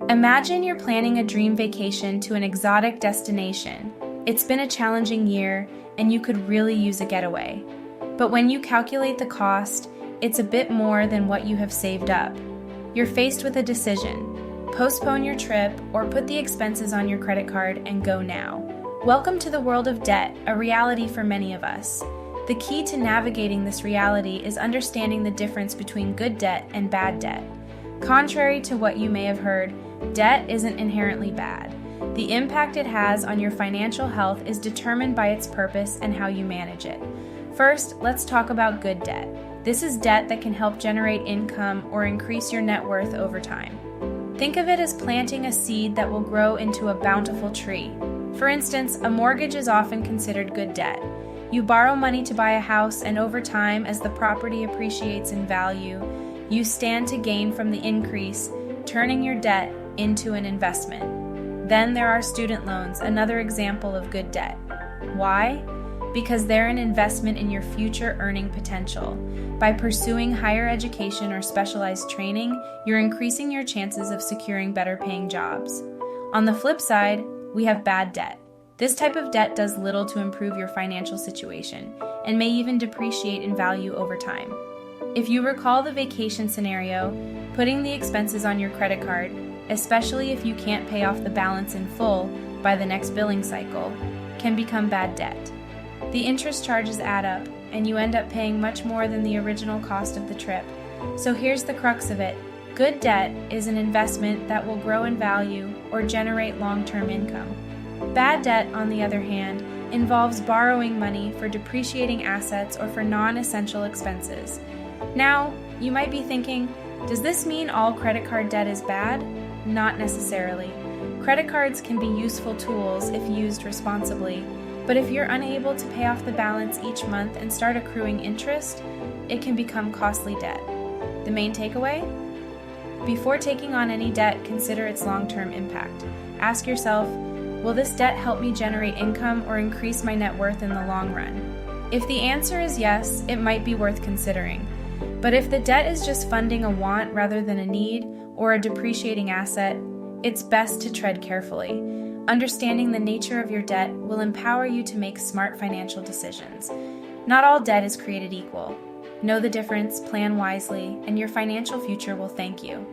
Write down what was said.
Imagine you're planning a dream vacation to an exotic destination. It's been a challenging year, and you could really use a getaway. But when you calculate the cost, it's a bit more than what you have saved up. You're faced with a decision. Postpone your trip or put the expenses on your credit card and go now. Welcome to the world of debt, a reality for many of us. The key to navigating this reality is understanding the difference between good debt and bad debt. Contrary to what you may have heard, debt isn't inherently bad. The impact it has on your financial health is determined by its purpose and how you manage it. First, let's talk about good debt. This is debt that can help generate income or increase your net worth over time. Think of it as planting a seed that will grow into a bountiful tree. For instance, a mortgage is often considered good debt. You borrow money to buy a house, and over time, as the property appreciates in value, you stand to gain from the increase, turning your debt into an investment. Then there are student loans, another example of good debt. Why? Because they're an investment in your future earning potential. By pursuing higher education or specialized training, you're increasing your chances of securing better paying jobs. On the flip side, we have bad debt. This type of debt does little to improve your financial situation and may even depreciate in value over time. If you recall the vacation scenario, putting the expenses on your credit card, especially if you can't pay off the balance in full by the next billing cycle, can become bad debt. The interest charges add up, and you end up paying much more than the original cost of the trip. So here's the crux of it. Good debt is an investment that will grow in value or generate long-term income. Bad debt, on the other hand, involves borrowing money for depreciating assets or for non-essential expenses. Now, you might be thinking, does this mean all credit card debt is bad? Not necessarily. Credit cards can be useful tools if used responsibly, but if you're unable to pay off the balance each month and start accruing interest, it can become costly debt. The main takeaway? Before taking on any debt, consider its long-term impact. Ask yourself, will this debt help me generate income or increase my net worth in the long run? If the answer is yes, it might be worth considering. But if the debt is just funding a want rather than a need or a depreciating asset, it's best to tread carefully. Understanding the nature of your debt will empower you to make smart financial decisions. Not all debt is created equal. Know the difference, plan wisely, and your financial future will thank you.